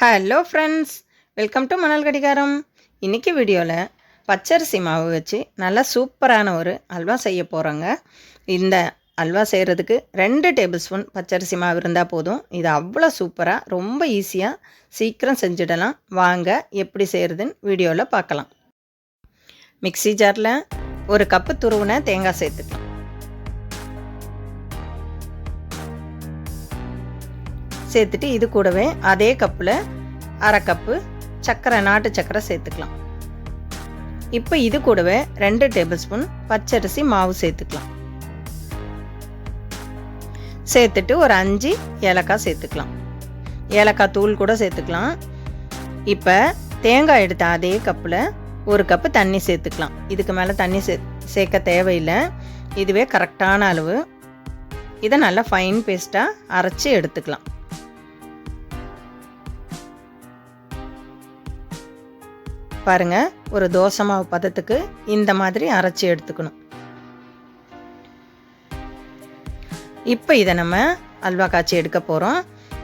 Hello friends, welcome to மணல் கடிகாரம். இன்றைக்கி வீடியோவில் பச்சரிசி மாவு வச்சு நல்லா சூப்பரான ஒரு அல்வா செய்ய போகிறோங்க. இந்த அல்வா செய்கிறதுக்கு 2 டேபிள் ஸ்பூன் பச்சரிசி மாவு இருந்தால் போதும். இது அவ்வளோ சூப்பராக ரொம்ப ஈஸியாக சீக்கிரம் செஞ்சிடலாம். வாங்க எப்படி செய்கிறதுன்னு வீடியோவில் பார்க்கலாம். மிக்ஸி ஜாரில் 1 கப்பு துருவின தேங்காய் சேர்த்துக்கலாம். சேர்த்துட்டு இது கூடவே அதே கப்பில் 1/2 கப்பு சர்க்கரை, நாட்டு சர்க்கரை சேர்த்துக்கலாம். இப்போ இது கூடவே 2 டேபிள் ஸ்பூன் பச்சரிசி மாவு சேர்த்துக்கலாம். சேர்த்துட்டு ஒரு 5 ஏலக்காய் சேர்த்துக்கலாம். ஏலக்காய் தூள் கூட சேர்த்துக்கலாம். இப்போ தேங்காய் எடுத்த அதே கப்பில் 1 கப்பு தண்ணி சேர்த்துக்கலாம். இதுக்கு மேலே தண்ணி சேர்க்க தேவையில்லை, இதுவே கரெக்டான அளவு. இதை நல்லா ஃபைன் பேஸ்ட்டாக அரைச்சி எடுத்துக்கலாம். பாருங்க, ஒரு தோசை மாவு பதத்துக்கு இந்த மாதிரி அரைச்சி எடுத்துக்கணும். இப்போ இதை நம்ம அல்வா காய்ச்சி எடுக்க போகிறோம்.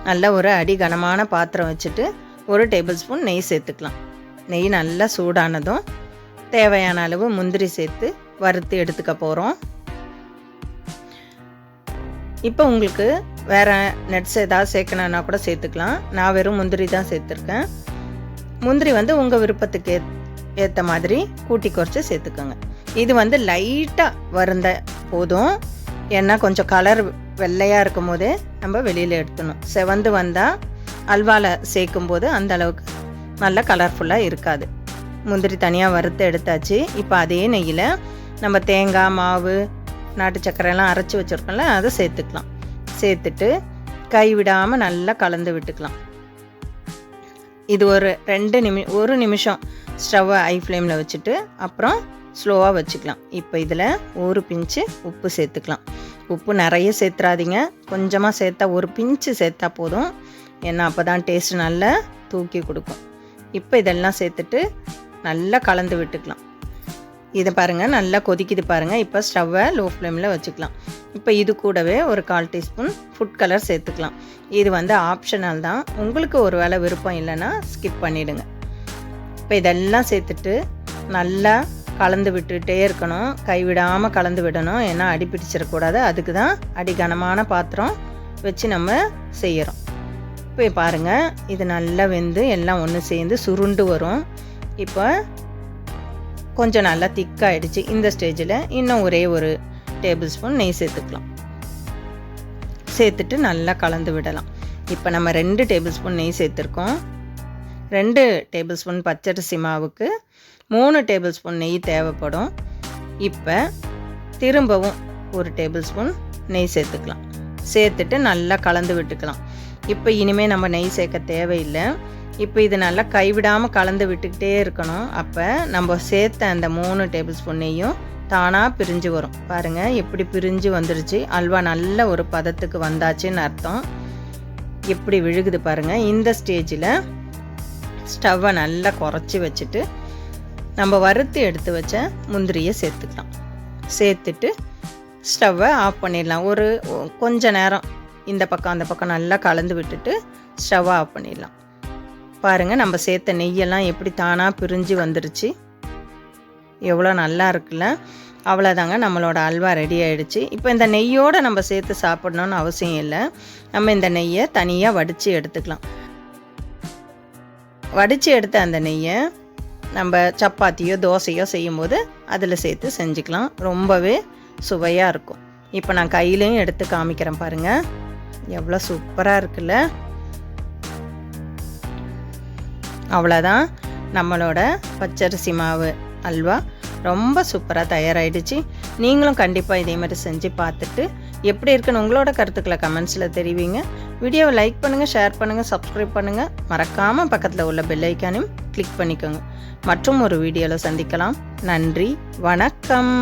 நல்ல ஒரு அடி கனமான பாத்திரம் வச்சுட்டு 1 டேபிள் ஸ்பூன் நெய் சேர்த்துக்கலாம். நெய் நல்லா சூடானதும் தேவையான அளவு முந்திரி சேர்த்து வறுத்து எடுத்துக்க போகிறோம். இப்போ உங்களுக்கு வேறு நட்ஸ் ஏதாவது சேர்க்கணுன்னா கூட சேர்த்துக்கலாம். நான் வெறும் முந்திரி தான் சேர்த்துருக்கேன். முந்திரி உங்கள் விருப்பத்துக்கு ஏற்ற மாதிரி கூட்டி குறைச்சி சேர்த்துக்கோங்க. இது லைட்டாக வருந்த போதும், ஏன்னா கொஞ்சம் கலர் வெள்ளையாக இருக்கும் போதே நம்ம வெளியில் எடுத்துடணும். செவந்து வந்தால் அல்வாவில் சேர்க்கும் போது அந்த அளவுக்கு நல்லா கலர்ஃபுல்லாக இருக்காது. முந்திரி தனியாக வறுத்து எடுத்தாச்சு. இப்போ அதே நெய்யில் நம்ம தேங்காய் மாவு, நாட்டு சர்க்கரைலாம் அரைச்சி வச்சுருக்கோம்ல, அதை சேர்த்துக்கலாம். சேர்த்துட்டு கைவிடாமல் நல்லா கலந்து விட்டுக்கலாம். இது ஒரு 1 நிமிஷம் ஸ்டவ்வை ஹை ஃப்ளேமில் வச்சுட்டு அப்புறம் ஸ்லோவாக வச்சுக்கலாம். இப்போ இதில் 1 பிஞ்சு உப்பு சேர்த்துக்கலாம். உப்பு நிறைய சேர்த்துறாதீங்க, கொஞ்சமாக சேர்த்தா 1 பிஞ்சு சேர்த்தா போதும். ஏன்னா அப்போ தான் டேஸ்ட் நல்லா தூக்கி கொடுக்கும். இப்போ இதெல்லாம் சேர்த்துட்டு நல்லா கலந்து விட்டுக்கலாம். இதை பாருங்கள், நல்லா கொதிக்குது பாருங்கள். இப்போ ஸ்டவ்வை லோ ஃப்ளேமில் வச்சுக்கலாம். இப்போ இது கூடவே ஒரு 1/4 டீஸ்பூன் ஃபுட் கலர் சேர்த்துக்கலாம். இது ஆப்ஷனல் தான், உங்களுக்கு ஒரு வேளை விருப்பம் இல்லைன்னா ஸ்கிப் பண்ணிவிடுங்க. இப்போ இதெல்லாம் சேர்த்துட்டு நல்லா கலந்து விட்டுகிட்டே இருக்கணும். கைவிடாமல் கலந்து விடணும், ஏன்னா அடி பிடிச்சிடக்கூடாது. அதுக்கு தான் அடி கனமான பாத்திரம் வச்சு நம்ம செய்கிறோம். இப்போ பாருங்கள், இது நல்லா வெந்து எல்லாம் ஒன்று சேர்ந்து சுருண்டு வரும். இப்போ கொஞ்சம் நல்லா திக்காகிடுச்சு. இந்த ஸ்டேஜில் இன்னும் ஒரே 1 டேபிள் ஸ்பூன் நெய் சேர்த்துக்கலாம். சேர்த்துட்டு நல்லா கலந்து விடலாம். இப்போ நம்ம 2 டேபிள் ஸ்பூன் நெய் சேர்த்துருக்கோம். 2 டேபிள் ஸ்பூன் பச்சரிசி மாவுக்கு 3 டேபிள் ஸ்பூன் நெய் தேவைப்படும். இப்போ திரும்பவும் 1 டேபிள் ஸ்பூன் நெய் சேர்த்துக்கலாம். சேர்த்துட்டு நல்லா கலந்து விட்டுக்கலாம். இப்போ இனிமேல் நம்ம நெய் சேர்க்க தேவையில்லை. இப்போ இது நல்லா கைவிடாமல் கலந்து விட்டுக்கிட்டே இருக்கணும். அப்போ நம்ம சேர்த்த அந்த 3 டேபிள் ஸ்பூன் நெய்யும் தானாக பிரிஞ்சு வரும். பாருங்கள், எப்படி பிரிஞ்சு வந்துருச்சு. அல்வா நல்ல ஒரு பதத்துக்கு வந்தாச்சுன்னு அர்த்தம். எப்படி விழுகுது பாருங்கள். இந்த ஸ்டேஜில் ஸ்டவ்வை நல்லா குறைச்சி வச்சுட்டு நம்ம வறுத்து எடுத்து வச்ச முந்திரியை சேர்த்துக்கலாம். சேர்த்துட்டு ஸ்டவ்வை ஆஃப் பண்ணிடலாம். கொஞ்ச நேரம் இந்த பக்கம் அந்த பக்கம் நல்லா கலந்து விட்டுட்டு ஸ்டவ்வை ஆஃப் பண்ணிடலாம். பாருங்கள், நம்ம சேர்த்த நெய்யெல்லாம் எப்படி தானாக பிரிஞ்சு வந்துருச்சு. எவ்வளோ நல்லா இருக்குல்ல. அவ்வளோதாங்க, நம்மளோட அல்வா ரெடி ஆகிடுச்சு. இப்போ இந்த நெய்யோடு நம்ம சேர்த்து சாப்பிடணுன்னு அவசியம் இல்லை. நம்ம இந்த நெய்யை தனியாக வடித்து எடுத்துக்கலாம். வடித்து எடுத்த அந்த நெய்யை நம்ம சப்பாத்தியோ தோசையோ செய்யும்போது அதில் சேர்த்து செஞ்சுக்கலாம். ரொம்பவே சுவையாக இருக்கும். இப்போ நான் கையிலையும் எடுத்து காமிக்கிறேன் பாருங்கள், எவ்வளோ சூப்பராக இருக்குல்ல. அவ்வளோதான், நம்மளோட பச்சரிசி மாவு அல்வா ரொம்ப சூப்பராக தயாராகிடுச்சு. நீங்களும் கண்டிப்பாக இதே மாதிரி செஞ்சு பார்த்துட்டு எப்படி இருக்குன்னு உங்களோட கருத்துக்களை கமெண்ட்ஸில் தெரிவிங்க. வீடியோவை லைக் பண்ணுங்கள், ஷேர் பண்ணுங்கள், சப்ஸ்கிரைப் பண்ணுங்கள். மறக்காமல் பக்கத்தில் உள்ள பெல் ஐக்கானையும் கிளிக் பண்ணிக்கோங்க. மற்றும் ஒரு வீடியோவில் சந்திக்கலாம். நன்றி, வணக்கம்.